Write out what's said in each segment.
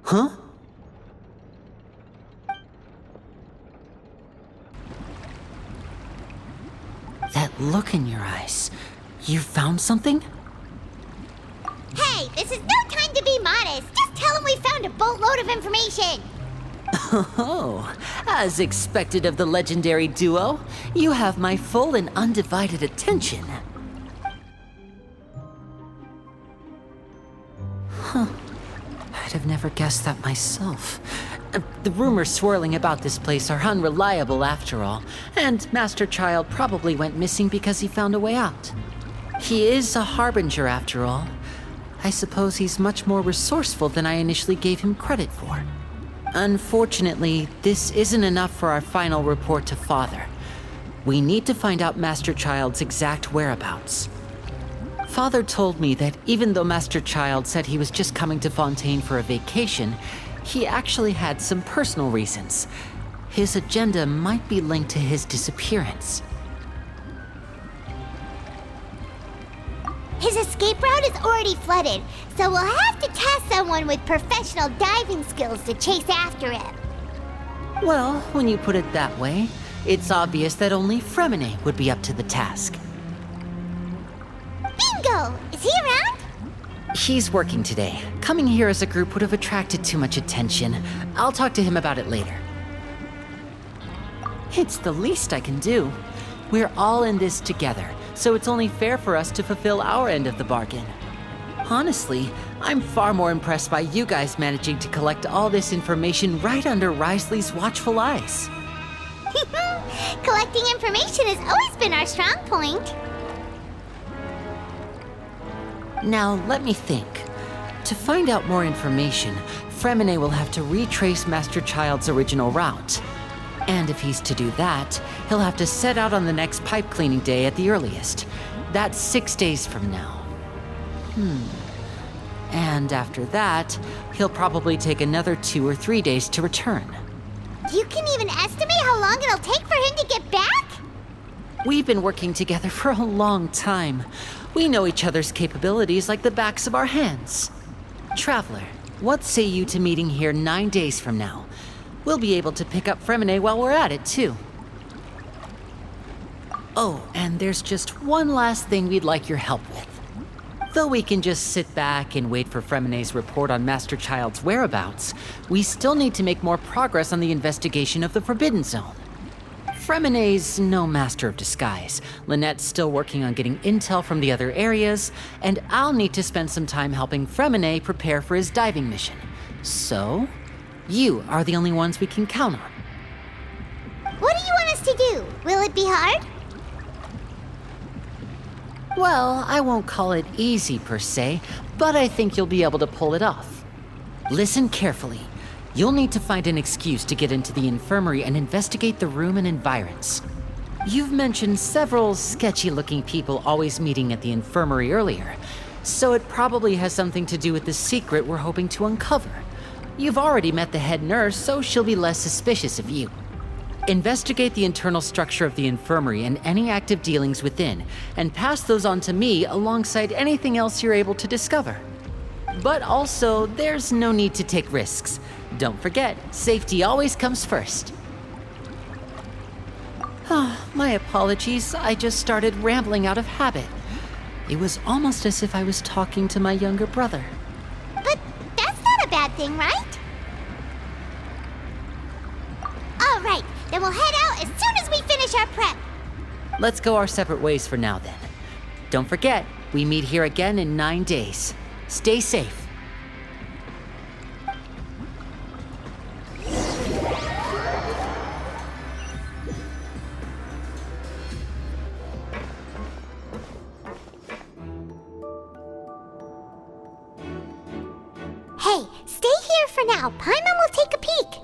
Huh? That look in your eyes. You found something? Hey, this is no time to be modest. Just tell him we found a boatload of information. Oh, as expected of the legendary duo, you have my full and undivided attention. Huh. I'd have never guessed that myself. The rumors swirling about this place are unreliable after all, and Master Child probably went missing because he found a way out. He is a harbinger after all. I suppose he's much more resourceful than I initially gave him credit for. Unfortunately, this isn't enough for our final report to Father. We need to find out Master Child's exact whereabouts. Father told me that even though Master Child said he was just coming to Fontaine for a vacation, he actually had some personal reasons. His agenda might be linked to his disappearance. His escape route is already flooded, so we'll have to task someone with professional diving skills to chase after him. Well, when you put it that way, it's obvious that only Fremine would be up to the task. Bingo! Is he around? He's working today. Coming here as a group would have attracted too much attention. I'll talk to him about it later. It's the least I can do. We're all in this together, so it's only fair for us to fulfill our end of the bargain. Honestly, I'm far more impressed by you guys managing to collect all this information right under Risley's watchful eyes. Collecting information has always been our strong point. Now, let me think. To find out more information, Fremine will have to retrace Master Child's original route. And if he's to do that, he'll have to set out on the next pipe cleaning day at the earliest. That's 6 days from now. And after that, he'll probably take another 2 or 3 days to return. You can even estimate how long it'll take for him to get back? We've been working together for a long time. We know each other's capabilities like the backs of our hands. Traveler, what say you to meeting here 9 days from now? We'll be able to pick up Fremine while we're at it, too. Oh, and there's just one last thing we'd like your help with. Though we can just sit back and wait for Fremine's report on Master Child's whereabouts, we still need to make more progress on the investigation of the Forbidden Zone. Fremine's no master of disguise. Lynette's still working on getting intel from the other areas, and I'll need to spend some time helping Fremine prepare for his diving mission. So, you are the only ones we can count on. What do you want us to do? Will it be hard? Well, I won't call it easy per se, but I think you'll be able to pull it off. Listen carefully. You'll need to find an excuse to get into the infirmary and investigate the room and environs. You've mentioned several sketchy-looking people always meeting at the infirmary earlier, so it probably has something to do with the secret we're hoping to uncover. You've already met the head nurse, so she'll be less suspicious of you. Investigate the internal structure of the infirmary and any active dealings within, and pass those on to me alongside anything else you're able to discover. But also, there's no need to take risks. Don't forget, safety always comes first. My apologies, I just started rambling out of habit. It was almost as if I was talking to my younger brother. But that's not a bad thing, right? All right, then we'll head out as soon as we finish our prep. Let's go our separate ways for now then. Don't forget, we meet here again in 9 days. Stay safe. Hey, stay here for now. Paimon will take a peek.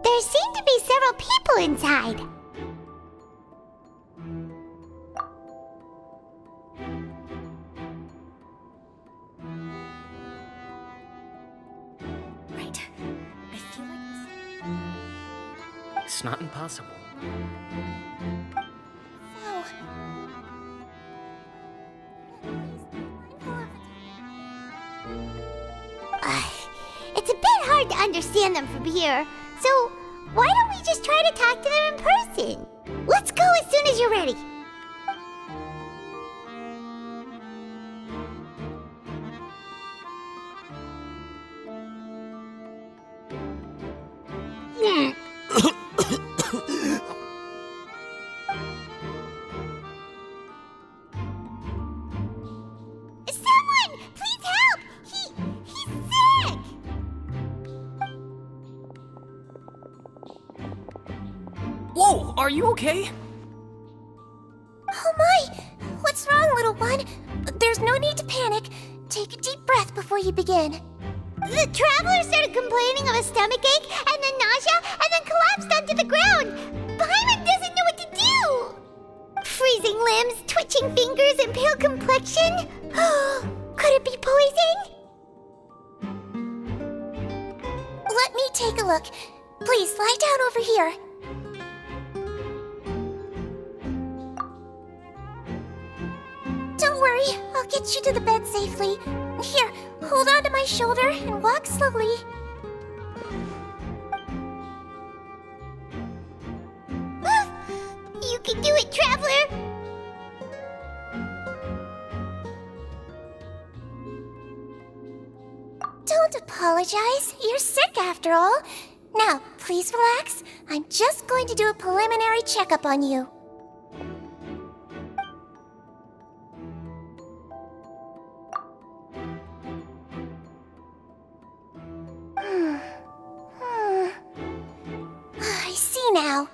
There seem to be several people inside. Right. I feel like this... It's not impossible, It's a bit hard to understand them from here, so why don't we just try to talk to them in person? Let's go as soon as you're ready. Someone, please help! He's sick! Whoa, are you okay? Oh my! What's wrong, little one? There's no need to panic. Take a deep breath before you begin. The traveler started complaining of a stomachache, and then nausea, and then collapsed onto the ground. Paimon doesn't know what to do! Freezing limbs, twitching fingers, and pale complexion? Could it be poison? Let me take a look. Please, lie down over here. Don't worry, I'll get you to the bed safely. Here, hold on to my shoulder and walk slowly. You can do it, traveler! Don't apologize. You're sick after all. Now, please relax. I'm just going to do a preliminary checkup on you. I see now.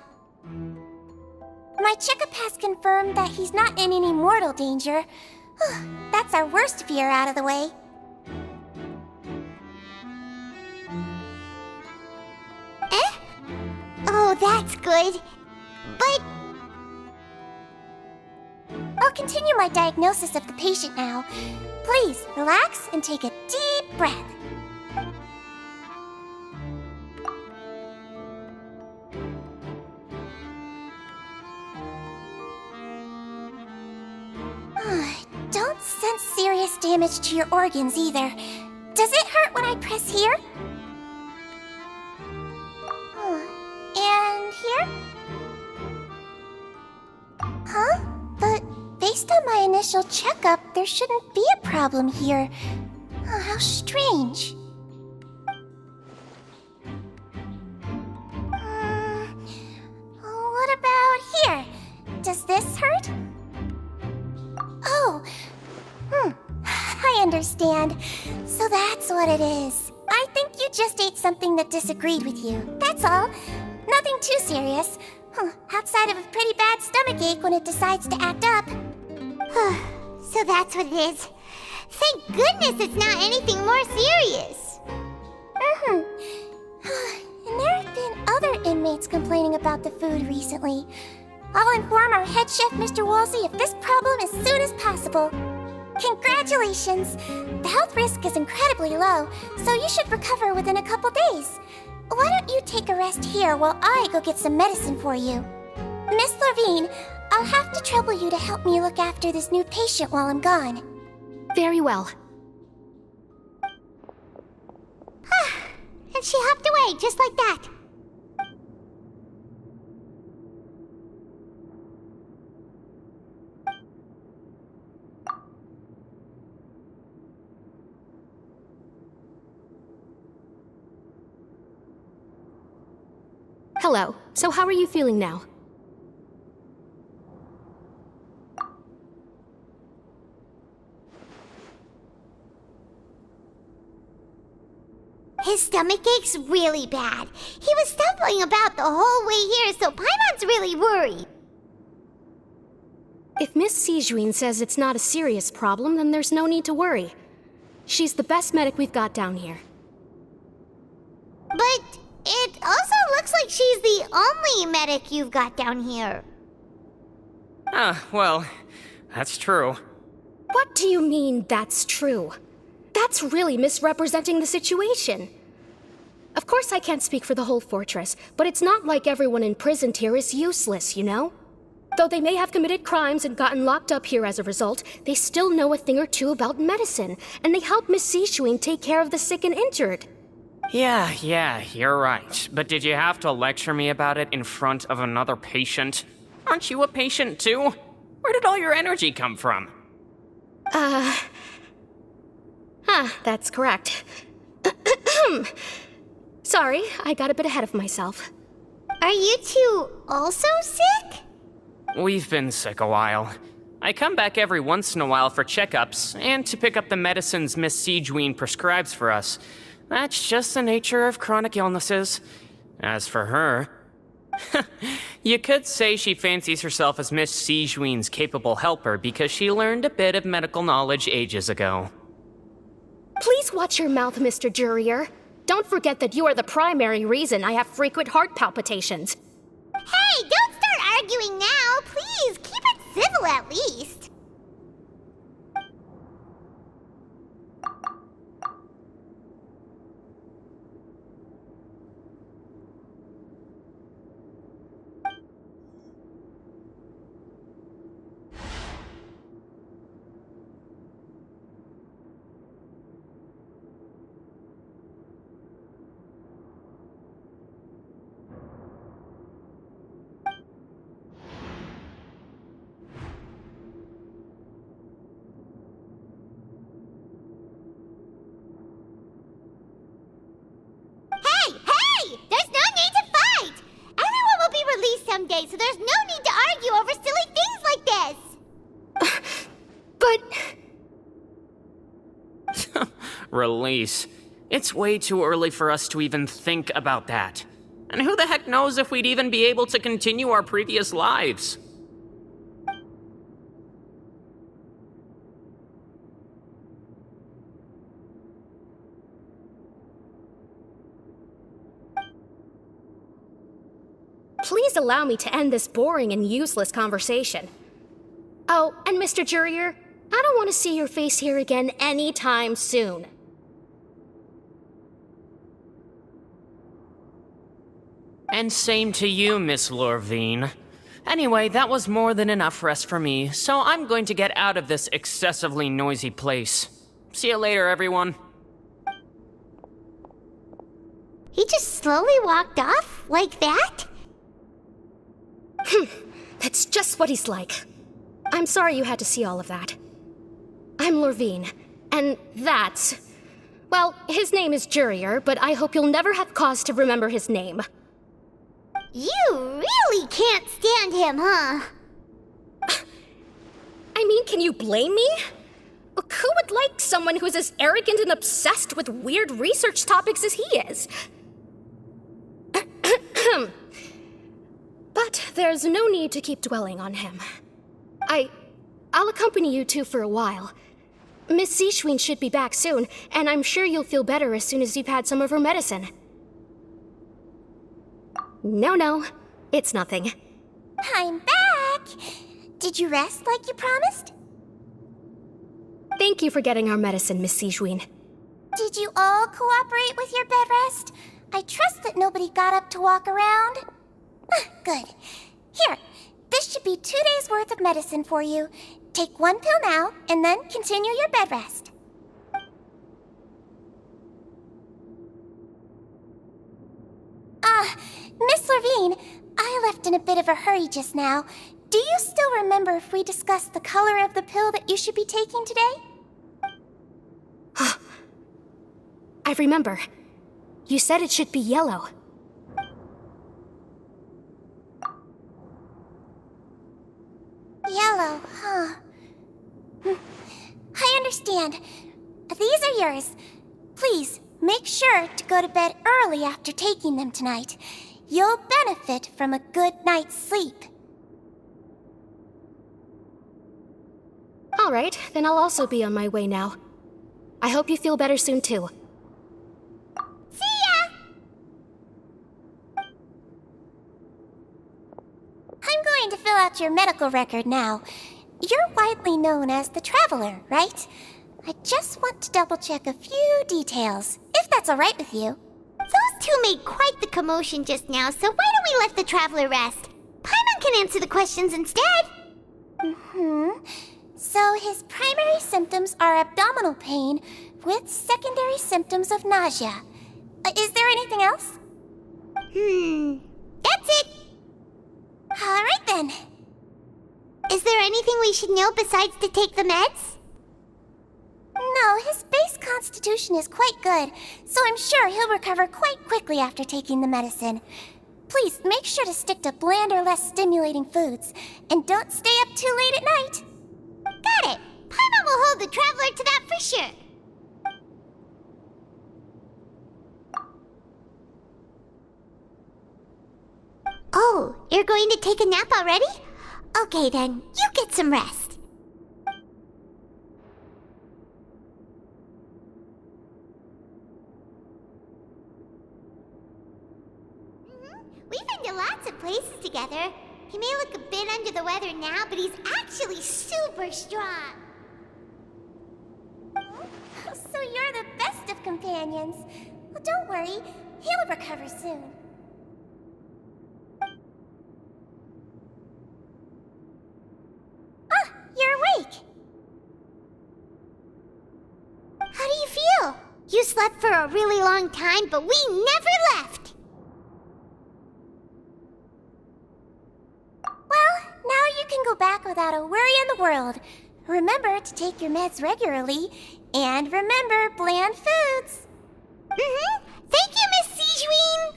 My checkup has confirmed that he's not in any mortal danger. That's our worst fear out of the way. Oh, that's good. But I'll continue my diagnosis of the patient now. Please, relax and take a deep breath. Don't sense serious damage to your organs either. Does it hurt when I press here? And here? Huh? But based on my initial checkup, there shouldn't be a problem here. How strange. What about here? Does this hurt? Oh, I understand. So that's what it is. I think you just ate something that disagreed with you. That's all. Nothing too serious. Outside of a pretty bad stomachache when it decides to act up. so that's what it is. Thank goodness it's not anything more serious. And there have been other inmates complaining about the food recently. I'll inform our head chef, Mr. Wolsey, of this problem as soon as possible. Congratulations! The health risk is incredibly low, so you should recover within a couple days. Why don't you take a rest here while I go get some medicine for you? Miss Levine, I'll have to trouble you to help me look after this new patient while I'm gone. Very well. And she hopped away just like that. Hello. So how are you feeling now? His stomachache's really bad. He was stumbling about the whole way here, so Paimon's really worried. If Miss Sijuin says it's not a serious problem, then there's no need to worry. She's the best medic we've got down here. But it also looks like she's the only medic you've got down here. Well, that's true. What do you mean, that's true? That's really misrepresenting the situation. Of course I can't speak for the whole fortress, but it's not like everyone imprisoned here is useless, you know? Though they may have committed crimes and gotten locked up here as a result, they still know a thing or two about medicine, and they help Miss Sishuin take care of the sick and injured. Yeah, you're right. But did you have to lecture me about it in front of another patient? Aren't you a patient too? Where did all your energy come from? That's correct. Sorry, I got a bit ahead of myself. Are you two also sick? We've been sick a while. I come back every once in a while for checkups and to pick up the medicines Miss Sijween prescribes for us. That's just the nature of chronic illnesses. As for her, you could say she fancies herself as Miss Sijween's capable helper because she learned a bit of medical knowledge ages ago. Please watch your mouth, Mr. Jurier. Don't forget that you are the primary reason I have frequent heart palpitations. Hey, don't start arguing now. Please, keep it civil at least. Hey! There's no need to fight! Everyone will be released someday, so there's no need to argue over silly things like this! But... Release. It's way too early for us to even think about that. And who the heck knows if we'd even be able to continue our previous lives? Please allow me to end this boring and useless conversation. Oh, and Mr. Jurier, I don't want to see your face here again anytime soon. And same to you, Miss Lorvine. Anyway, that was more than enough rest for me, so I'm going to get out of this excessively noisy place. See you later, everyone. He just slowly walked off like that? That's just what he's like. I'm sorry you had to see all of that. I'm Lorvine, and that's... Well, his name is Jurier, but I hope you'll never have cause to remember his name. You really can't stand him, huh? I mean, can you blame me? Who would like someone who's as arrogant and obsessed with weird research topics as he is? But there's no need to keep dwelling on him. I'll accompany you two for a while. Miss Sishween should be back soon, and I'm sure you'll feel better as soon as you've had some of her medicine. No, it's nothing. I'm back! Did you rest like you promised? Thank you for getting our medicine, Miss Sijween. Did you all cooperate with your bed rest? I trust that nobody got up to walk around. Good. Here, this should be 2 days' worth of medicine for you. Take one pill now, and then continue your bed rest. Miss Levine, I left in a bit of a hurry just now. Do you still remember if we discussed the color of the pill that you should be taking today? I remember. You said it should be yellow. Yellow, huh? I understand. These are yours. Please, make sure to go to bed early after taking them tonight. You'll benefit from a good night's sleep. All right, then I'll also be on my way now. I hope you feel better soon, too. See ya! I'm going to fill out your medical record now. You're widely known as the Traveler, right? I just want to double-check a few details, if that's all right with you. Those two made quite the commotion just now, so why don't we let the traveler rest? Paimon can answer the questions instead. So his primary symptoms are abdominal pain with secondary symptoms of nausea. Is there anything else? That's it. All right then. Is there anything we should know besides to take the meds? No, his base constitution is quite good, so I'm sure he'll recover quite quickly after taking the medicine. Please make sure to stick to bland or less stimulating foods, and don't stay up too late at night. Got it. Paimon will hold the traveler to that for sure. Oh, you're going to take a nap already? Okay then, you get some rest. We've been to lots of places together. He may look a bit under the weather now, but he's actually super strong. So you're the best of companions. Well, don't worry, he'll recover soon. Ah, you're awake. How do you feel? You slept for a really long time, but we never left. Well, now you can go back without a worry in the world. Remember to take your meds regularly, and remember bland foods. Thank you, Miss Sijuin.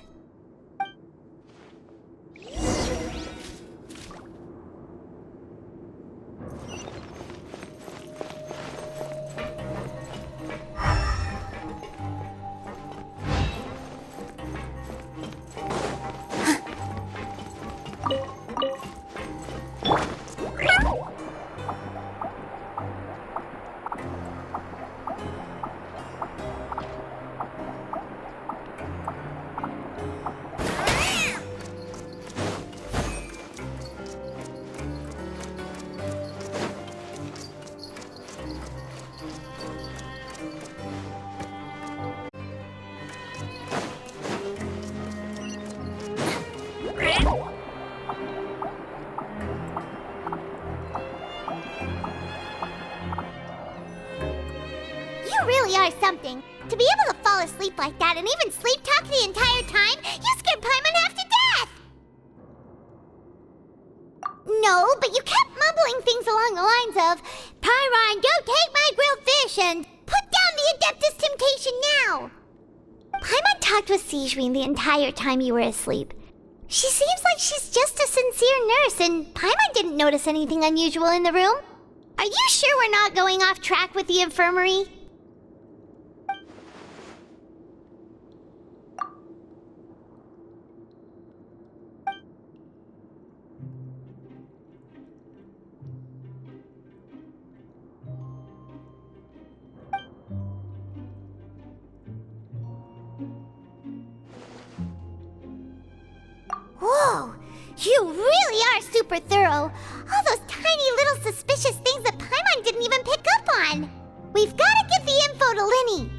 You really are something. To be able to fall asleep like that and even sleep talk the entire time, you scared Paimon half to death! No, but you kept mumbling things along the lines of, Pyron, go take my grilled fish and put down the Adeptus Temptation now! Paimon talked with Sijuin the entire time you were asleep. She seems like she's just a sincere nurse, and Paimon didn't notice anything unusual in the room. Are you sure we're not going off track with the infirmary? Whoa! You really are super thorough! All those tiny little suspicious things that Paimon didn't even pick up on! We've gotta give the info to Linny!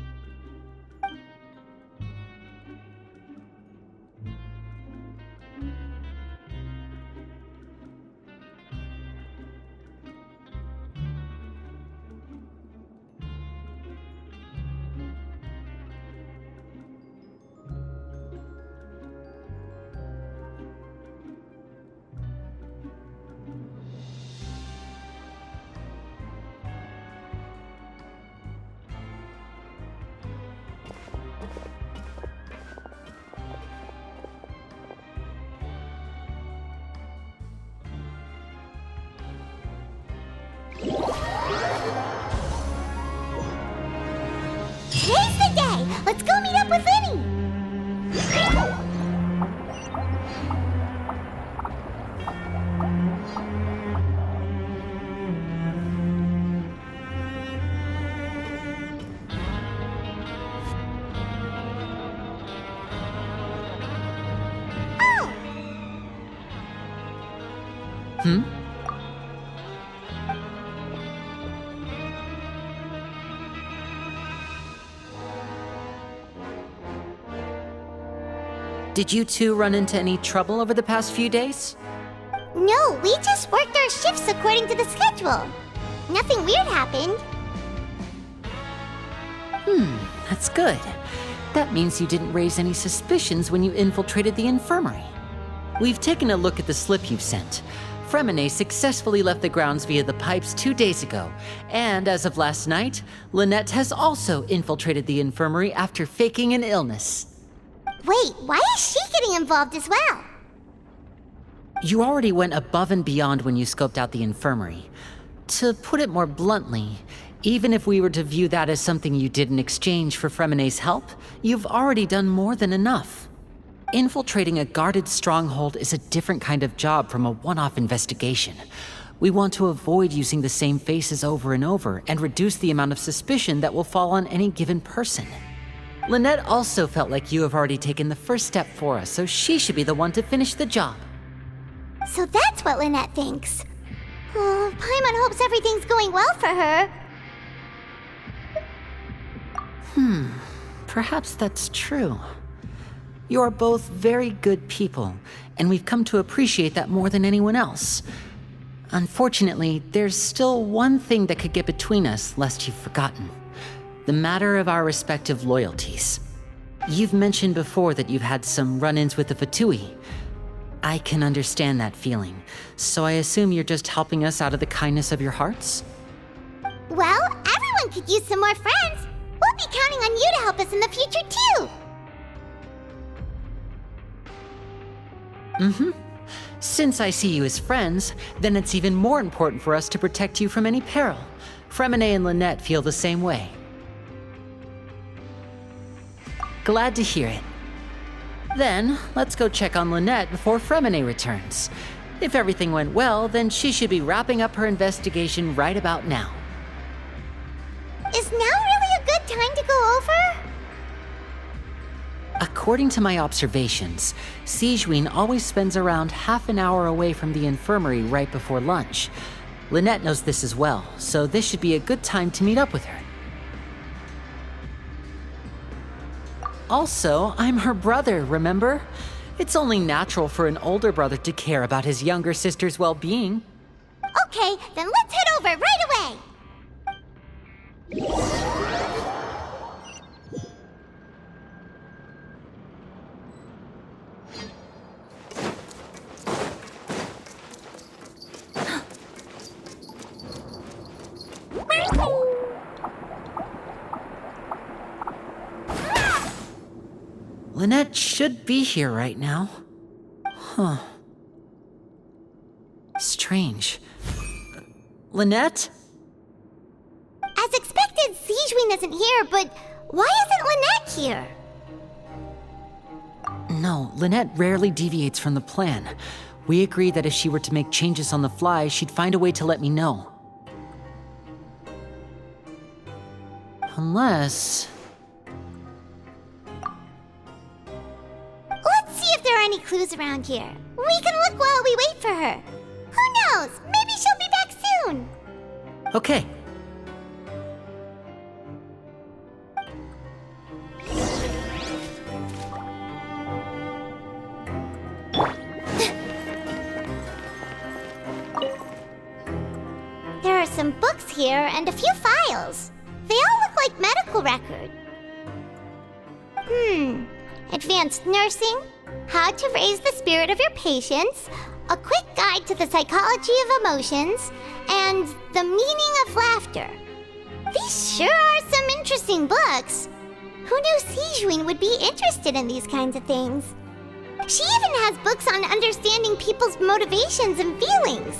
Today's the day! Let's go meet up with Linny! Hmm? Did you two run into any trouble over the past few days? No, we just worked our shifts according to the schedule. Nothing weird happened. That's good. That means you didn't raise any suspicions when you infiltrated the infirmary. We've taken a look at the slip you've sent. Fremine successfully left the grounds via the pipes 2 days ago, and as of last night, Lynette has also infiltrated the infirmary after faking an illness. Wait, why is she getting involved as well? You already went above and beyond when you scoped out the infirmary. To put it more bluntly, even if we were to view that as something you did in exchange for Fremine's help, you've already done more than enough. Infiltrating a guarded stronghold is a different kind of job from a one-off investigation. We want to avoid using the same faces over and over and reduce the amount of suspicion that will fall on any given person. Lynette also felt like you have already taken the first step for us, so she should be the one to finish the job. So that's what Lynette thinks. Oh, Paimon hopes everything's going well for her. Perhaps that's true. You are both very good people, and we've come to appreciate that more than anyone else. Unfortunately, there's still one thing that could get between us, lest you've forgotten. The matter of our respective loyalties. You've mentioned before that you've had some run-ins with the Fatui. I can understand that feeling, so I assume you're just helping us out of the kindness of your hearts? Well, everyone could use some more friends. We'll be counting on you to help us in the future, too. Since I see you as friends, then it's even more important for us to protect you from any peril. Fremine and Lynette feel the same way. Glad to hear it. Then, let's go check on Lynette before Fremine returns. If everything went well, then she should be wrapping up her investigation right about now. Is now really a good time to go over? According to my observations, Sigewinne always spends around half an hour away from the infirmary right before lunch. Lynette knows this as well, so this should be a good time to meet up with her. Also, I'm her brother, remember? It's only natural for an older brother to care about his younger sister's well-being. Okay, then let's head over right away. Lynette should be here right now. Huh. Strange. Lynette? As expected, Sigewinne isn't here, but why isn't Lynette here? No, Lynette rarely deviates from the plan. We agreed that if she were to make changes on the fly, she'd find a way to let me know. Unless... Let's see if there are any clues around here. We can look while we wait for her. Who knows? Maybe she'll be back soon. Okay. There are some books here and a few files. They all look like medical record. Advanced nursing, how to raise the spirit of your patients, a quick guide to the psychology of emotions, and the meaning of laughter. These sure are some interesting books. Who knew Sigewinne would be interested in these kinds of things? She even has books on understanding people's motivations and feelings.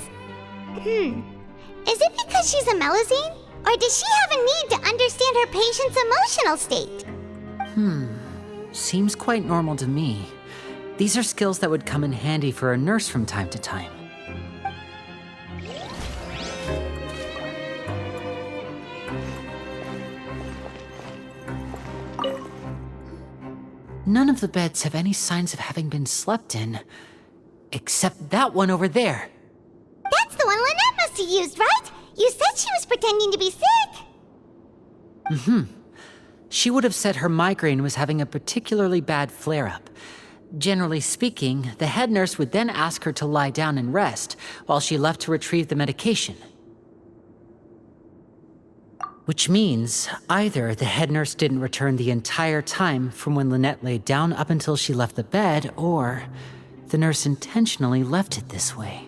Is it because she's a Melusine? Or does she have a need to understand her patient's emotional state? Seems quite normal to me. These are skills that would come in handy for a nurse from time to time. None of the beds have any signs of having been slept in. Except that one over there. That's the one Lynette must have used, right? You said she was pretending to be sick. She would have said her migraine was having a particularly bad flare-up. Generally speaking, the head nurse would then ask her to lie down and rest while she left to retrieve the medication. Which means either the head nurse didn't return the entire time from when Lynette laid down up until she left the bed, or the nurse intentionally left it this way.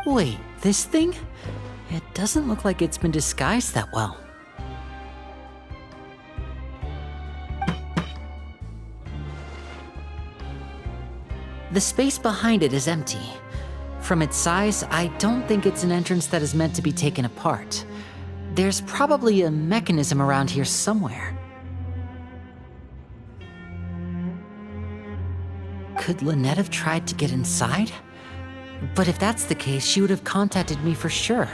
Wait, this thing? It doesn't look like it's been disguised that well. The space behind it is empty. From its size, I don't think it's an entrance that is meant to be taken apart. There's probably a mechanism around here somewhere. Could Lynette have tried to get inside? But if that's the case, she would have contacted me for sure.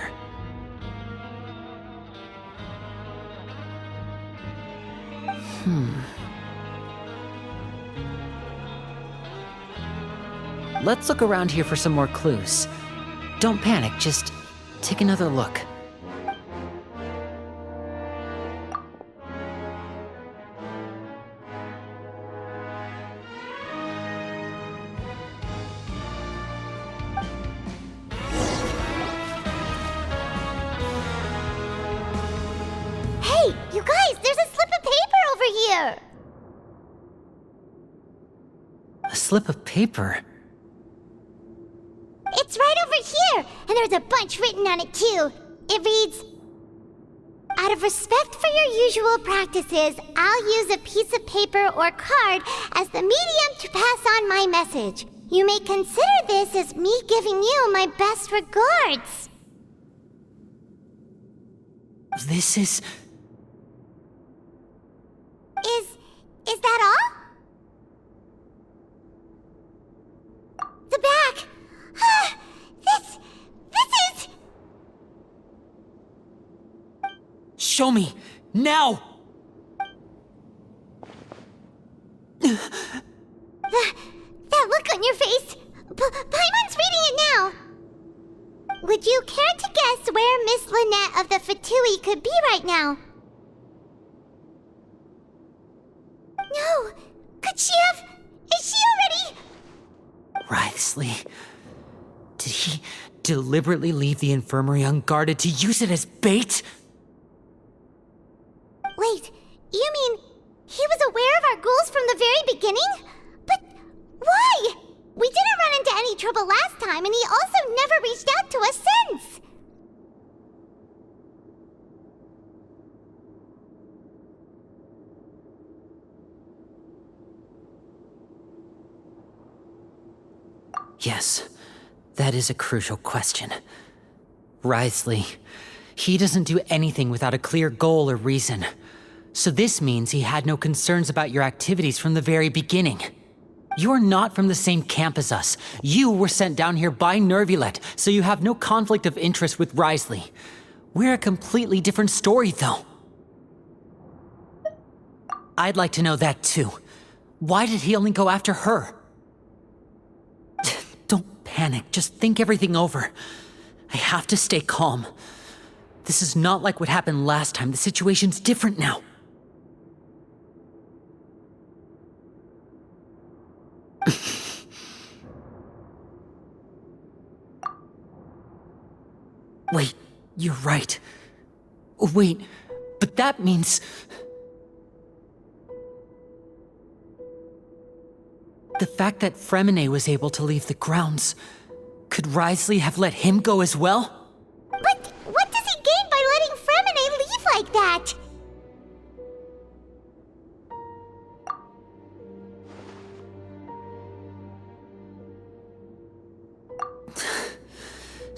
Let's look around here for some more clues. Don't panic, just take another look. Hey, you guys, there's a slip of paper over here! A slip of paper? It's right over here, and there's a bunch written on it too. It reads, "Out of respect for your usual practices, I'll use a piece of paper or card as the medium to pass on my message. You may consider this as me giving you my best regards." This is... Is that all? The back. This is... Show me! Now! That look on your face. Paimon's reading it now. Would you care to guess where Miss Lynette of the Fatui could be right now? No. Could she have... Is she already... Writhsley. Did he deliberately leave the infirmary unguarded to use it as bait? Wait, you mean he was aware of our goals from the very beginning? But why? We didn't run into any trouble last time, and he also never reached out to us since. Yes, that is a crucial question. Writhsley, he doesn't do anything without a clear goal or reason. So this means he had no concerns about your activities from the very beginning. You're not from the same camp as us. You were sent down here by Nervulet, so you have no conflict of interest with Writhsley. We're a completely different story, though. I'd like to know that, too. Why did he only go after her? Don't panic, just think everything over. I have to stay calm. This is not like what happened last time. The situation's different now. Wait, you're right. Wait, but that means... The fact that Fremine was able to leave the grounds, could Writhsley have let him go as well? But what does he gain by letting Fremine leave like that?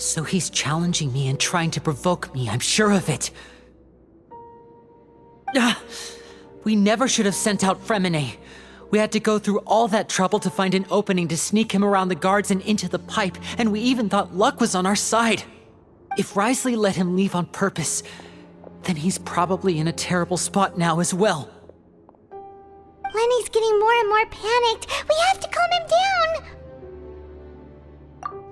So he's challenging me and trying to provoke me, I'm sure of it. We never should have sent out Fremine. We had to go through all that trouble to find an opening to sneak him around the guards and into the pipe, and we even thought luck was on our side. If Risley let him leave on purpose, then he's probably in a terrible spot now as well. Lenny's getting more and more panicked. We have to calm him down.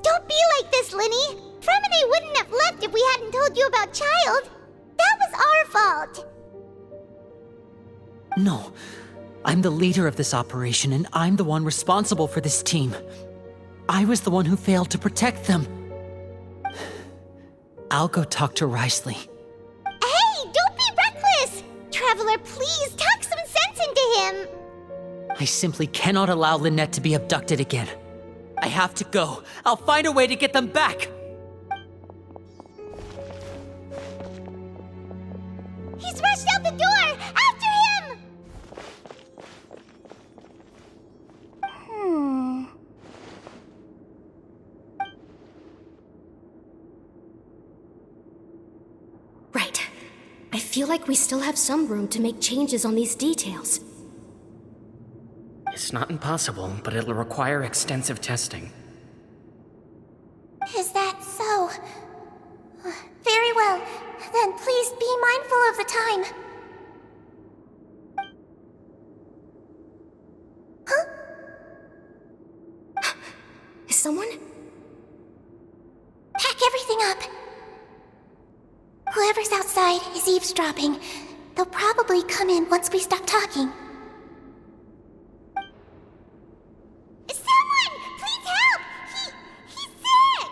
Don't be like this, Lenny. Fremine wouldn't have left if we hadn't told you about Child. That was our fault. No, I'm the leader of this operation, and I'm the one responsible for this team. I was the one who failed to protect them. I'll go talk to Risley. Hey, don't be reckless! Traveler, please talk some sense into him. I simply cannot allow Lynette to be abducted again. I have to go. I'll find a way to get them back. He's rushed out the door! After him! Right. I feel like we still have some room to make changes on these details. It's not impossible, but it'll require extensive testing. Is that so? Very well. Then please be mindful of the time. Huh? Is someone? Pack everything up. Whoever's outside is eavesdropping. They'll probably come in once we stop talking. Someone! Please help! He's sick!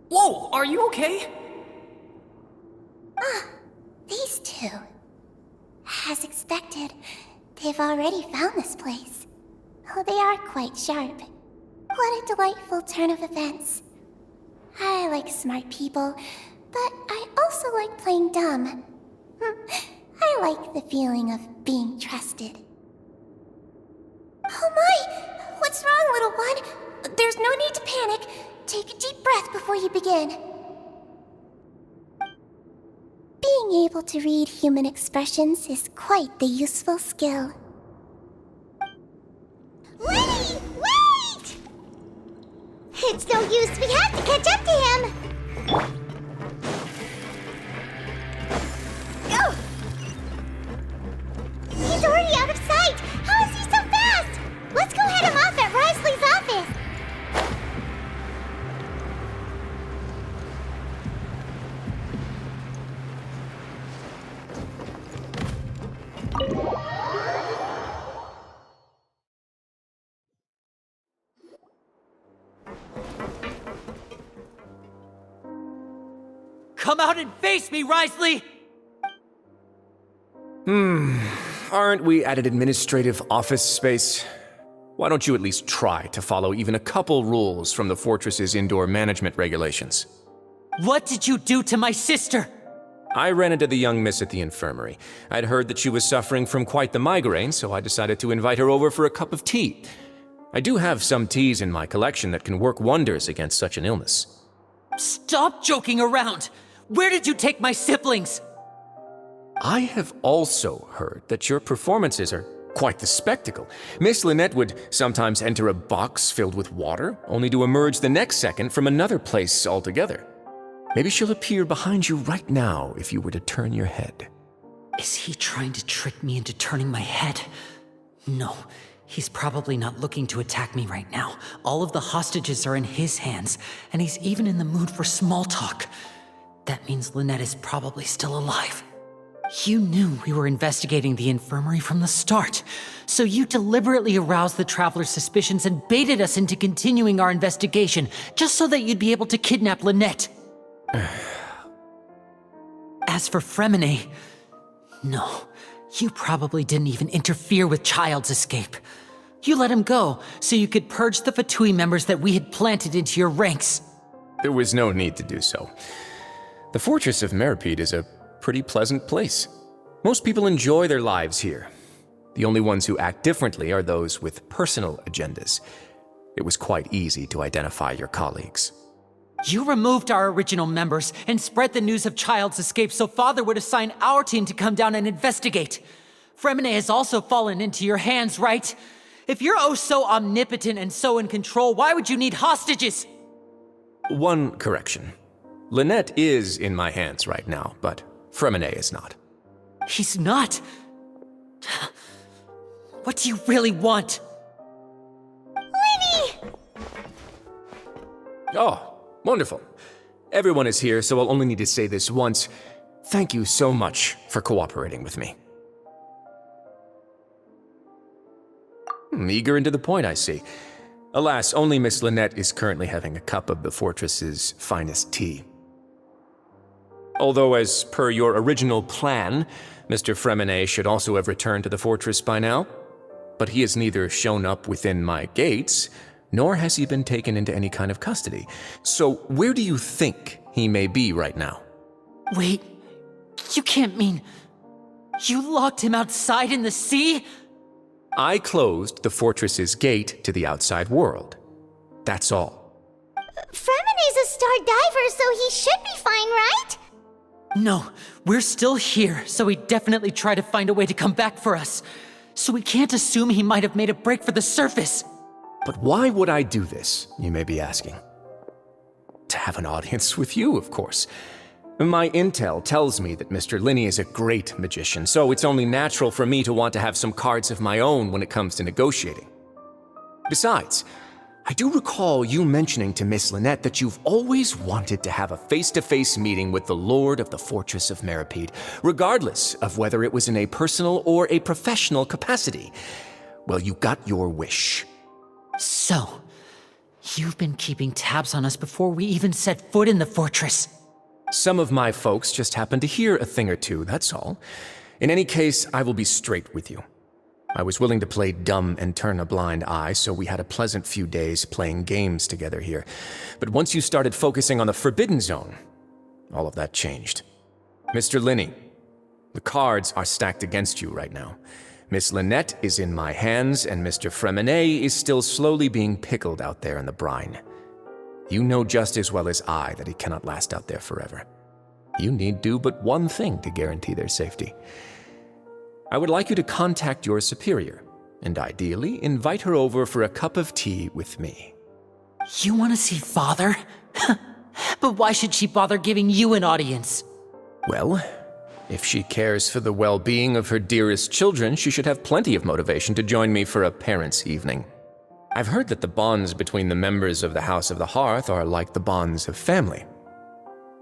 Whoa, are you okay? These two. As expected, they've already found this place. Oh, they are quite sharp. What a delightful turn of events. I like smart people, but I also like playing dumb. I like the feeling of being trusted. Oh my! What's wrong, little one? There's no need to panic. Take a deep breath before you begin. Being able to read human expressions is quite the useful skill. Lenny! Wait! It's no use. We have to catch up to him. Oh! He's already out of sight. How is he so fast? Let's go head him off at Risley's office. Come out and face me, Risley! Aren't we at an administrative office space? Why don't you at least try to follow even a couple rules from the fortress's indoor management regulations? What did you do to my sister? I ran into the young miss at the infirmary. I'd heard that she was suffering from quite the migraine, so I decided to invite her over for a cup of tea. I do have some teas in my collection that can work wonders against such an illness. Stop joking around! Where did you take my siblings? I have also heard that your performances are quite the spectacle. Miss Lynette would sometimes enter a box filled with water, only to emerge the next second from another place altogether. Maybe she'll appear behind you right now if you were to turn your head. Is he trying to trick me into turning my head? No, he's probably not looking to attack me right now. All of the hostages are in his hands, and he's even in the mood for small talk. That means Lynette is probably still alive. You knew we were investigating the infirmary from the start, so you deliberately aroused the Traveler's suspicions and baited us into continuing our investigation, just so that you'd be able to kidnap Lynette. As for Fremine, no, you probably didn't even interfere with Child's escape. You let him go, so you could purge the Fatui members that we had planted into your ranks. There was no need to do so. The Fortress of Meripede is a pretty pleasant place. Most people enjoy their lives here. The only ones who act differently are those with personal agendas. It was quite easy to identify your colleagues. You removed our original members and spread the news of Child's escape so Father would assign our team to come down and investigate. Fremine has also fallen into your hands, right? If you're oh so omnipotent and so in control, why would you need hostages? One correction. Lynette is in my hands right now, but Fremine is not. He's not. What do you really want? Linny! Oh, wonderful. Everyone is here, so I'll only need to say this once. Thank you so much for cooperating with me. Eager and to the point, I see. Alas, only Miss Lynette is currently having a cup of the fortress's finest tea. Although, as per your original plan, Mr. Fremine should also have returned to the fortress by now. But he has neither shown up within my gates, nor has he been taken into any kind of custody. So where do you think he may be right now? Wait, you can't mean... You locked him outside in the sea? I closed the fortress's gate to the outside world. That's all. Fremine's a star diver, so he should be fine, right? No, we're still here, so he'd definitely try to find a way to come back for us. So we can't assume he might have made a break for the surface. But why would I do this, you may be asking? To have an audience with you, of course. My intel tells me that Mr. Linney is a great magician, so it's only natural for me to want to have some cards of my own when it comes to negotiating. Besides, I do recall you mentioning to Miss Lynette that you've always wanted to have a face-to-face meeting with the Lord of the Fortress of Meripede, regardless of whether it was in a personal or a professional capacity. Well, you got your wish. So, you've been keeping tabs on us before we even set foot in the fortress. Some of my folks just happened to hear a thing or two, that's all. In any case, I will be straight with you. I was willing to play dumb and turn a blind eye, so we had a pleasant few days playing games together here. But once you started focusing on the Forbidden Zone, all of that changed. Mr. Linney, the cards are stacked against you right now. Miss Lynette is in my hands, and Mr. Fremine is still slowly being pickled out there in the brine. You know just as well as I that he cannot last out there forever. You need do but one thing to guarantee their safety. I would like you to contact your superior, and ideally invite her over for a cup of tea with me. You want to see Father? But why should she bother giving you an audience? Well, if she cares for the well-being of her dearest children, she should have plenty of motivation to join me for a parents' evening. I've heard that the bonds between the members of the House of the Hearth are like the bonds of family.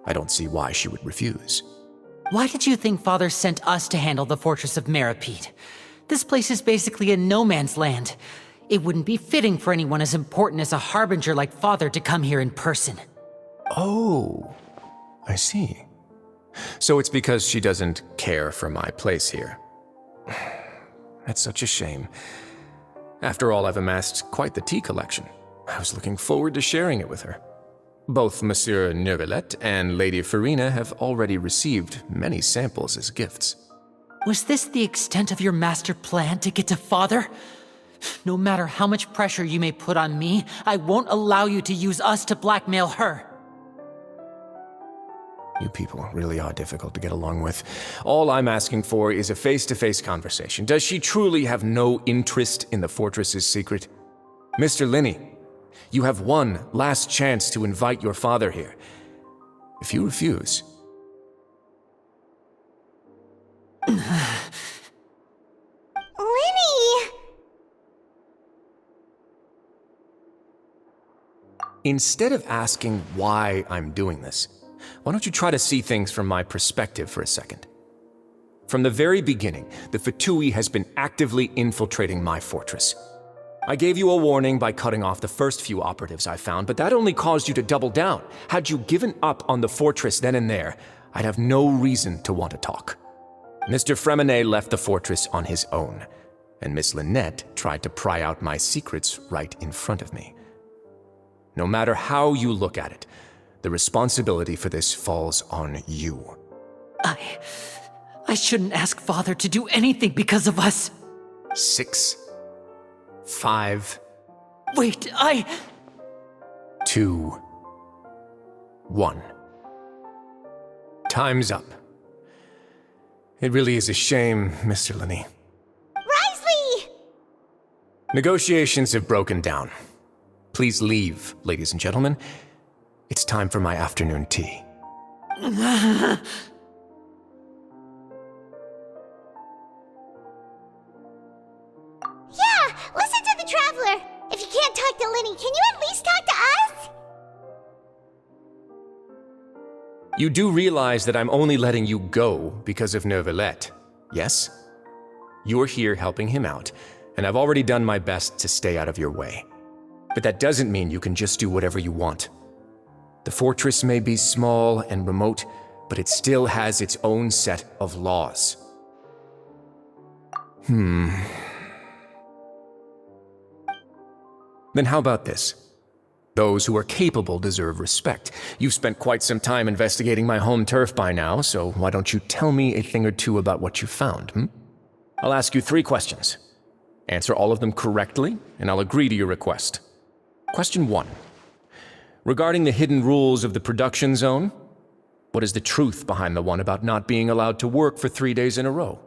I don't see why she would refuse. Why did you think Father sent us to handle the Fortress of Meripede? This place is basically a no man's land. It wouldn't be fitting for anyone as important as a harbinger like Father to come here in person. Oh, I see. So it's because she doesn't care for my place here. That's such a shame. After all, I've amassed quite the tea collection. I was looking forward to sharing it with her. Both Monsieur Neuvillette and Lady Farina have already received many samples as gifts. Was this the extent of your master plan to get to Father? No matter how much pressure you may put on me, I won't allow you to use us to blackmail her. You people really are difficult to get along with. All I'm asking for is a face-to-face conversation. Does she truly have no interest in the fortress's secret? Mr. Linney, you have one last chance to invite your father here. If you refuse... Linny! Instead of asking why I'm doing this, why don't you try to see things from my perspective for a second? From the very beginning, the Fatui has been actively infiltrating my fortress. I gave you a warning by cutting off the first few operatives I found, but that only caused you to double down. Had you given up on the fortress then and there, I'd have no reason to want to talk. Mr. Fremine left the fortress on his own, and Miss Lynette tried to pry out my secrets right in front of me. No matter how you look at it, the responsibility for this falls on you. I shouldn't ask Father to do anything because of us. 6, 5, Wait, 2, 1. Time's up. It really is a shame, Mr. Linney. Risley! Negotiations have broken down. Please leave, ladies and gentlemen. It's time for my afternoon tea. Yeah, listen to the Traveler. If you can't talk to Linny, can you at least talk to us? You do realize that I'm only letting you go because of Neuvillette, yes? You're here helping him out, and I've already done my best to stay out of your way. But that doesn't mean you can just do whatever you want. The fortress may be small and remote, but it still has its own set of laws. Then how about this? Those who are capable deserve respect. You've spent quite some time investigating my home turf by now, so why don't you tell me a thing or two about what you found, I'll ask you 3 questions. Answer all of them correctly, and I'll agree to your request. Question 1. Regarding the hidden rules of the production zone, what is the truth behind the one about not being allowed to work for 3 days in a row?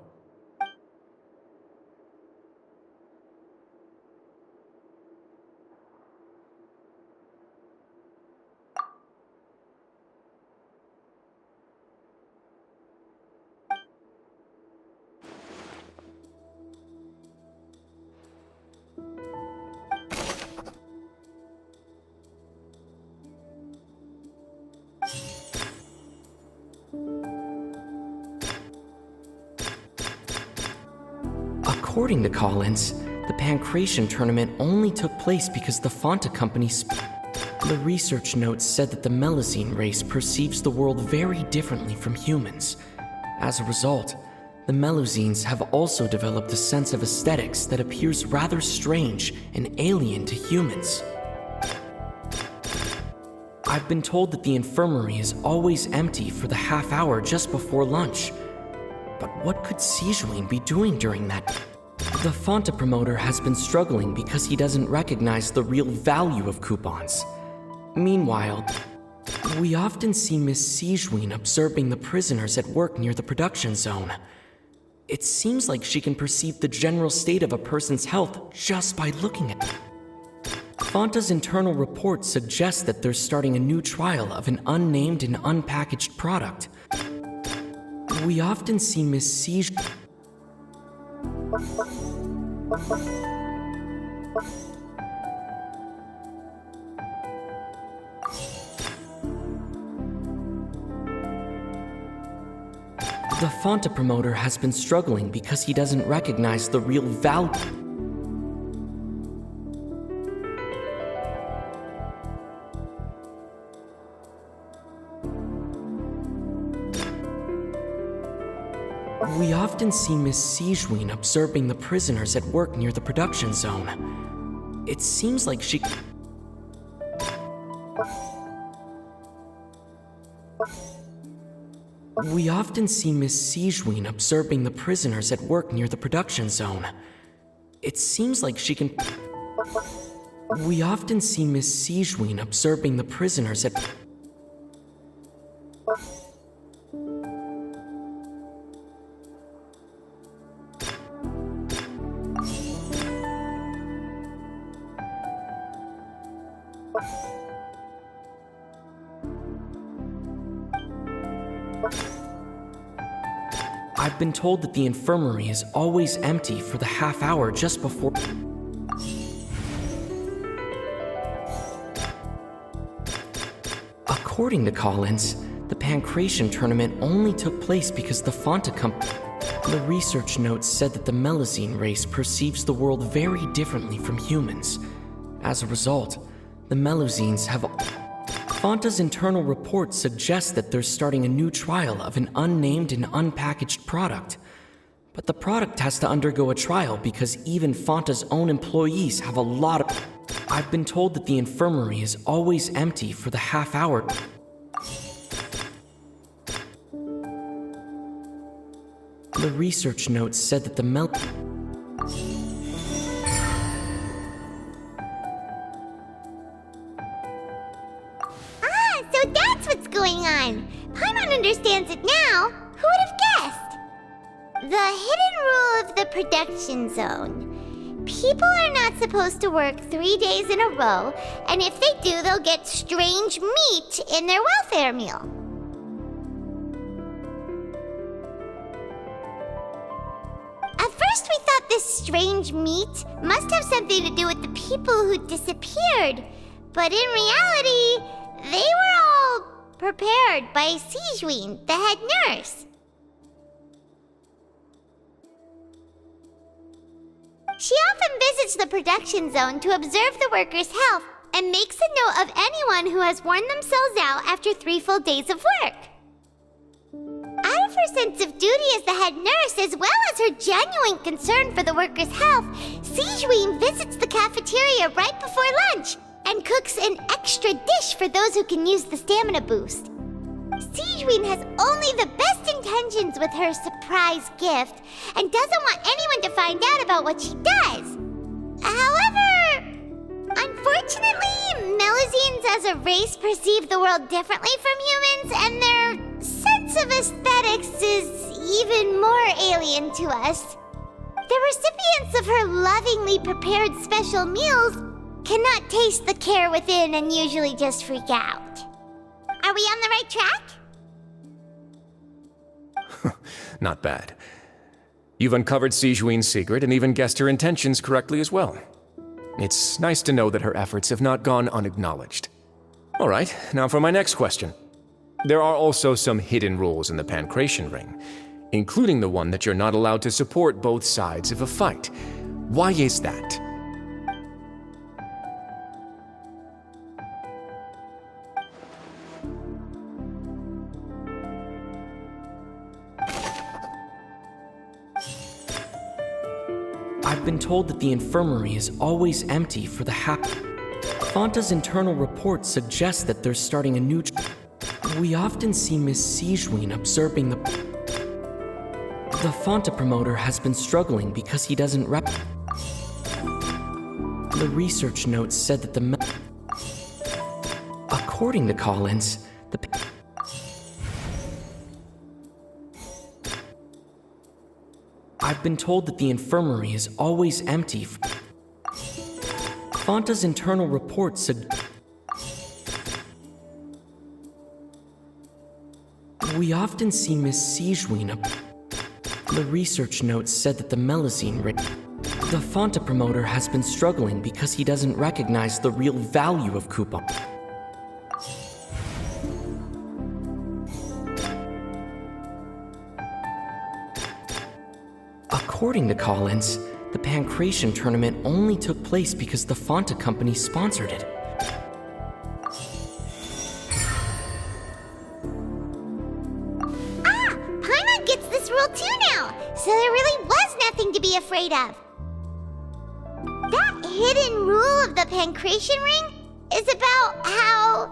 According to Collins, the Pancration tournament only took place because the Fonta Company The research notes said that the Melusine race perceives the world very differently from humans. As a result, the Melusines have also developed a sense of aesthetics that appears rather strange and alien to humans. I've been told that the infirmary is always empty for the half hour just before lunch. But what could Sigewinne be doing during that? The Fonta promoter has been struggling because he doesn't recognize the real value of coupons. Meanwhile, we often see Miss Sigewinne observing the prisoners at work near the production zone. It seems like she can perceive the general state of a person's health just by looking at them. Fonta's internal report suggests that they're starting a new trial of an unnamed and unpackaged product. We often see Miss Sigewinne. The Fonta promoter has been struggling because he doesn't recognize the real value. We often see Miss Sigewinne observing the prisoners at work near the production zone. It seems like she... We often see Miss Sigewinne observing the prisoners at work near the production zone. It seems like she can... We often see Miss Sigewinne observing the prisoners at... I've been told that the infirmary is always empty for the half hour just before... According to Collins, the Pancration tournament only took place because the Fonta Company... The research notes said that the Melusine race perceives the world very differently from humans. As a result, the Melusines have... Fonta's internal report suggests that they're starting a new trial of an unnamed and unpackaged product. But the product has to undergo a trial because even Fonta's own employees have a lot of... I've been told that the infirmary is always empty for the half hour. The research notes said that the understands it now, who would have guessed? The hidden rule of the production zone. People are not supposed to work 3 days in a row, and if they do, they'll get strange meat in their welfare meal. At first, we thought this strange meat must have something to do with the people who disappeared, but in reality, they were all prepared by Sijween, the head nurse. She often visits the production zone to observe the workers' health and makes a note of anyone who has worn themselves out after 3 full days of work. Out of her sense of duty as the head nurse, as well as her genuine concern for the workers' health, Sijween visits the cafeteria right before lunch and cooks an extra dish for those who can use the stamina boost. Sijween has only the best intentions with her surprise gift and doesn't want anyone to find out about what she does. However, unfortunately, Melusines as a race perceive the world differently from humans, and their sense of aesthetics is even more alien to us. The recipients of her lovingly prepared special meals cannot taste the care within and usually just freak out. Are we on the right track? Not bad. You've uncovered Sijween's secret and even guessed her intentions correctly as well. It's nice to know that her efforts have not gone unacknowledged. All right, now for my next question. There are also some hidden rules in the Pancration Ring, including the one that you're not allowed to support both sides of a fight. Why is that? I've been told that the infirmary is always empty for the Fanta's internal reports suggest that they're starting a new... We often see Miss Sijween observing the Fanta promoter has been struggling because he doesn't The research notes said that According to Collins, I've been told that the infirmary is always empty. Fanta's internal reports We often see Miss Sijween The research notes said that the Fanta promoter has been struggling because he doesn't recognize the real value of coupon. According to Collins, the Pancration tournament only took place because the Fanta company sponsored it. Paimon gets this rule too now, so there really was nothing to be afraid of. That hidden rule of the Pancration Ring is about how,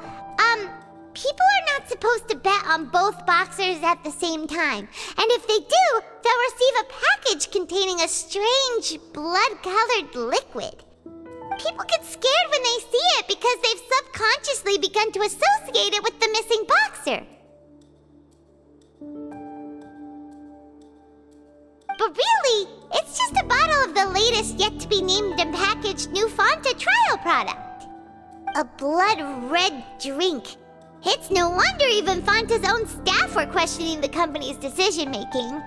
people are not supposed to bet on both boxers at the same time. And if they do, they'll receive a package containing a strange, blood-colored liquid. People get scared when they see it because they've subconsciously begun to associate it with the missing boxer. But really, it's just a bottle of the latest yet-to-be-named and packaged new Fanta trial product. A blood-red drink. It's no wonder even Fanta's own staff were questioning the company's decision-making.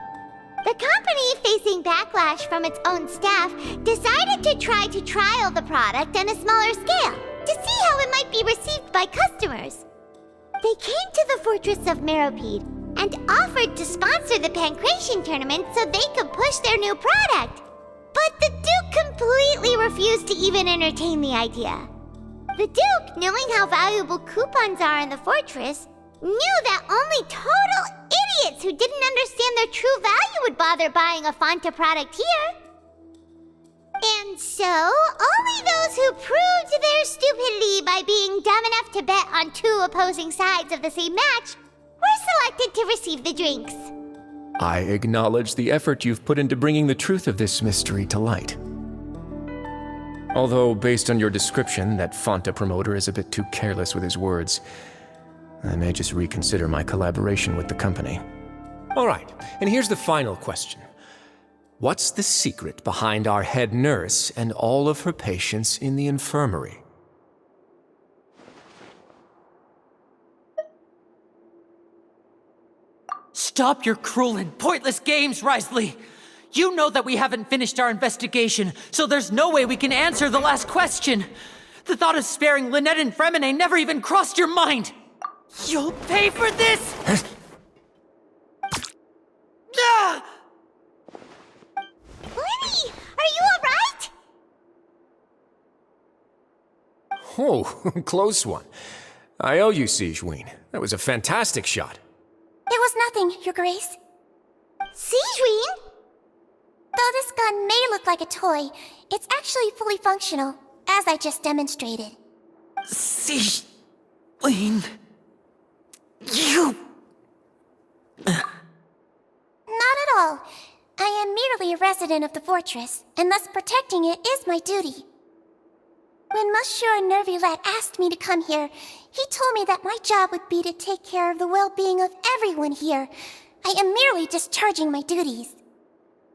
The company, facing backlash from its own staff, decided to try to trial the product on a smaller scale to see how it might be received by customers. They came to the fortress of Meropide and offered to sponsor the Pancration tournament so they could push their new product. But the Duke completely refused to even entertain the idea. The Duke, knowing how valuable coupons are in the fortress, knew that only total idiots who didn't understand their true value would bother buying a Fanta product here. And so, only those who proved their stupidity by being dumb enough to bet on 2 opposing sides of the same match were selected to receive the drinks. I acknowledge the effort you've put into bringing the truth of this mystery to light. Although, based on your description, that Fanta promoter is a bit too careless with his words, I may just reconsider my collaboration with the company. All right, and here's the final question. What's the secret behind our head nurse and all of her patients in the infirmary? Stop your cruel and pointless games, Risley! You know that we haven't finished our investigation, so there's no way we can answer the last question. The thought of sparing Lynette and Fremine never even crossed your mind! You'll pay for this! Ah! Lenny, are you alright? Oh, close one. I owe you, Sigewinne. That was a fantastic shot. It was nothing, Your Grace. Sigewinne? Though this gun may look like a toy, it's actually fully functional, as I just demonstrated. Sigewinne... You... Not at all. I am merely a resident of the fortress, and thus protecting it is my duty. When Monsieur Nervillette asked me to come here, he told me that my job would be to take care of the well-being of everyone here. I am merely discharging my duties.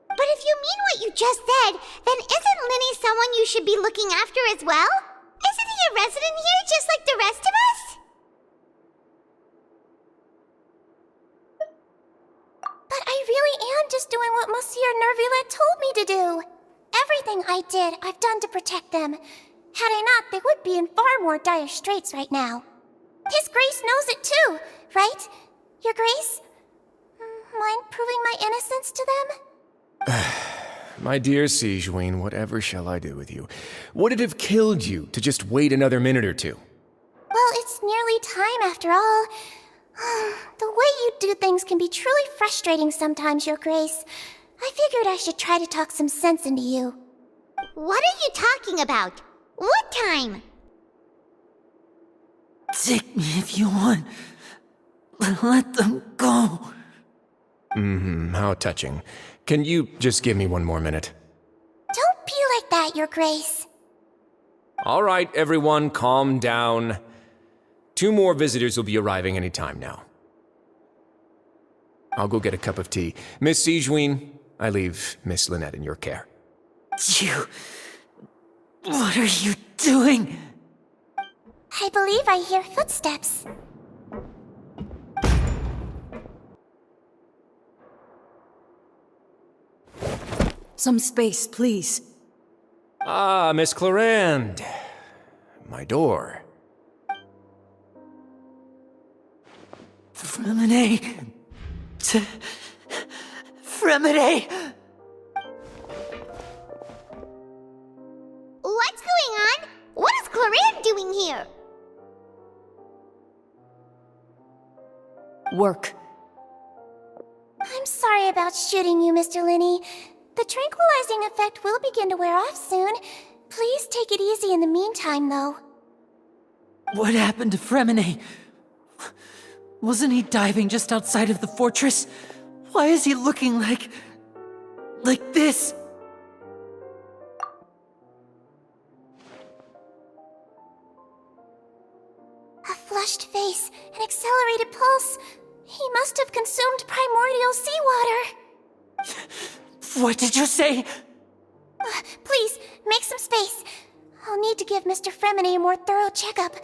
But if you mean what you just said, then isn't Lenny someone you should be looking after as well? Isn't he a resident here just like the rest of us? But I really am just doing what Monsieur Nervillette told me to do. Everything I did, I've done to protect them. Had I not, they would be in far more dire straits right now. His Grace knows it too, right? Your Grace? Mind proving my innocence to them? My dear Sigewinne, whatever shall I do with you? Would it have killed you to just wait another minute or two? Well, it's nearly time after all. The way you do things can be truly frustrating sometimes, Your Grace. I figured I should try to talk some sense into you. What are you talking about? What time? Take me if you want. Let them go. How touching. Can you just give me one more minute? Don't be like that, Your Grace. All right, everyone, calm down. 2 more visitors will be arriving any time now. I'll go get a cup of tea. Miss Sigewinne, I leave Miss Lynette in your care. You... What are you doing? I believe I hear footsteps. Some space, please. Ah, Miss Clarande. My door. Fremine... Fremine... What's going on? What is Clarande doing here? Work. I'm sorry about shooting you, Mr. Linney. The tranquilizing effect will begin to wear off soon. Please take it easy in the meantime, though. What happened to Fremine? Wasn't he diving just outside of the fortress? Why is he looking like this? A flushed face, an accelerated pulse. He must have consumed primordial seawater. What did you say? Please, make some space. I'll need to give Mr. Fremine a more thorough checkup.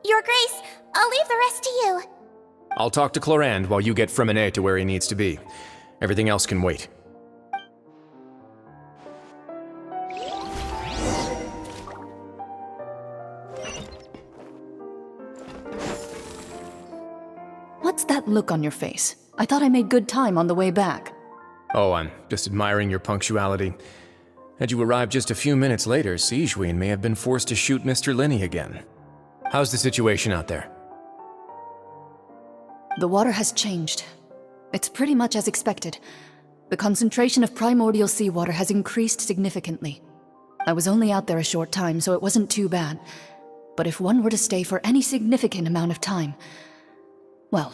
Your Grace, I'll leave the rest to you. I'll talk to Clarande while you get Fremine to where he needs to be. Everything else can wait. What's that look on your face? I thought I made good time on the way back. Oh, I'm just admiring your punctuality. Had you arrived just a few minutes later, Sigewinne may have been forced to shoot Mr. Linney again. How's the situation out there? The water has changed. It's pretty much as expected. The concentration of primordial seawater has increased significantly. I was only out there a short time, so it wasn't too bad. But if one were to stay for any significant amount of time... well,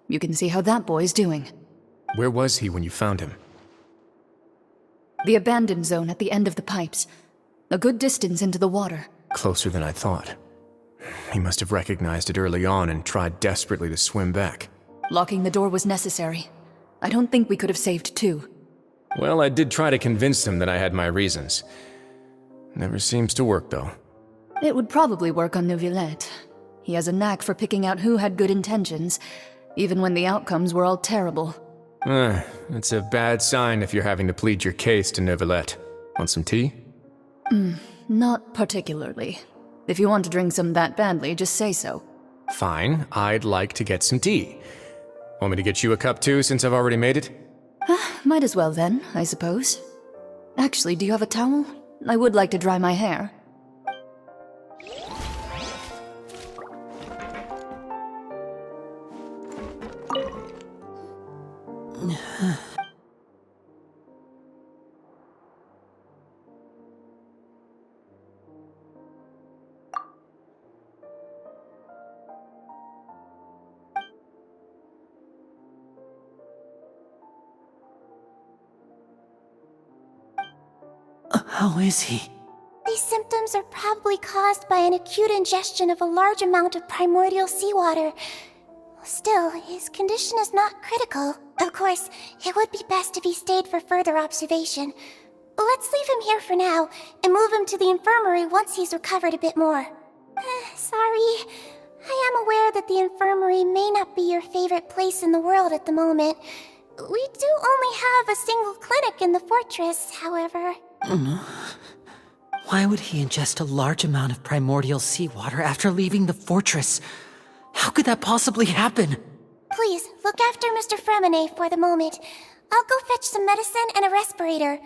you can see how that boy's doing. Where was he when you found him? The abandoned zone at the end of the pipes. A good distance into the water. Closer than I thought. He must have recognized it early on and tried desperately to swim back. Locking the door was necessary. I don't think we could have saved two. Well, I did try to convince him that I had my reasons. Never seems to work, though. It would probably work on Neuvillette. He has a knack for picking out who had good intentions, even when the outcomes were all terrible. It's a bad sign if you're having to plead your case to Neuvillette. Want some tea? Not particularly. If you want to drink some that badly, just say so. Fine, I'd like to get some tea. Want me to get you a cup too, since I've already made it? Might as well then, I suppose. Actually, do you have a towel? I would like to dry my hair. How is he? These symptoms are probably caused by an acute ingestion of a large amount of primordial seawater. Still, his condition is not critical. Of course, it would be best if he stayed for further observation. Let's leave him here for now, and move him to the infirmary once he's recovered a bit more. Sorry. I am aware that the infirmary may not be your favorite place in the world at the moment. We do only have a single clinic in the fortress, however. Why would he ingest a large amount of primordial seawater after leaving the fortress? How could that possibly happen? Please, look after Mr. Fremine for the moment. I'll go fetch some medicine and a respirator.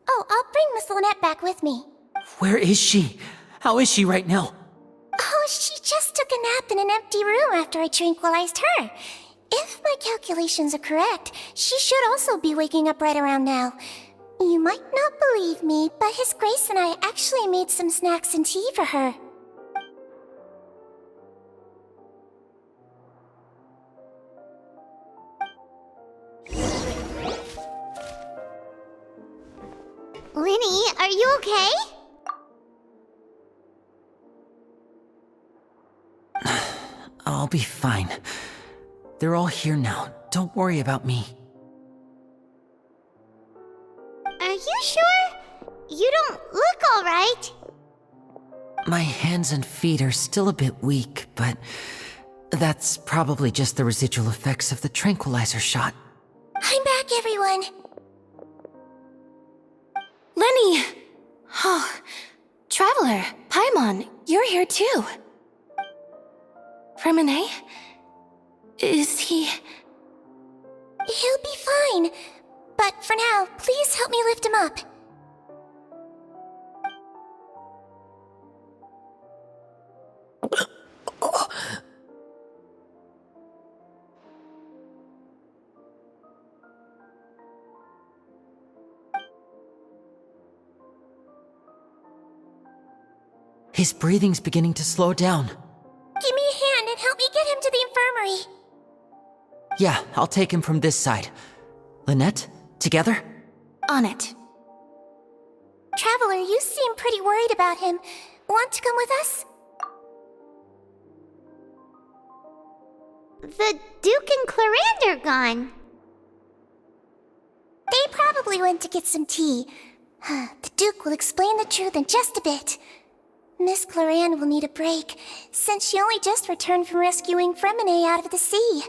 Oh, I'll bring Miss Lynette back with me. Where is she? How is she right now? Oh, she just took a nap in an empty room after I tranquilized her. If my calculations are correct, she should also be waking up right around now. You might not believe me, but His Grace and I actually made some snacks and tea for her. Linny, are you okay? I'll be fine. They're all here now. Don't worry about me. Are you sure? You don't look alright. My hands and feet are still a bit weak, but that's probably just the residual effects of the tranquilizer shot. I'm back, everyone. Lenny! Oh, Traveler, Paimon, you're here too. Fremine? Is he... He'll be fine. But for now, please help me lift him up. His breathing's beginning to slow down. Give me a hand and help me get him to the infirmary. Yeah, I'll take him from this side. Lynette, together? On it. Traveler, you seem pretty worried about him. Want to come with us? The Duke and Clarande are gone. They probably went to get some tea. The Duke will explain the truth in just a bit. Miss Clarande will need a break, since she only just returned from rescuing Fremine out of the sea.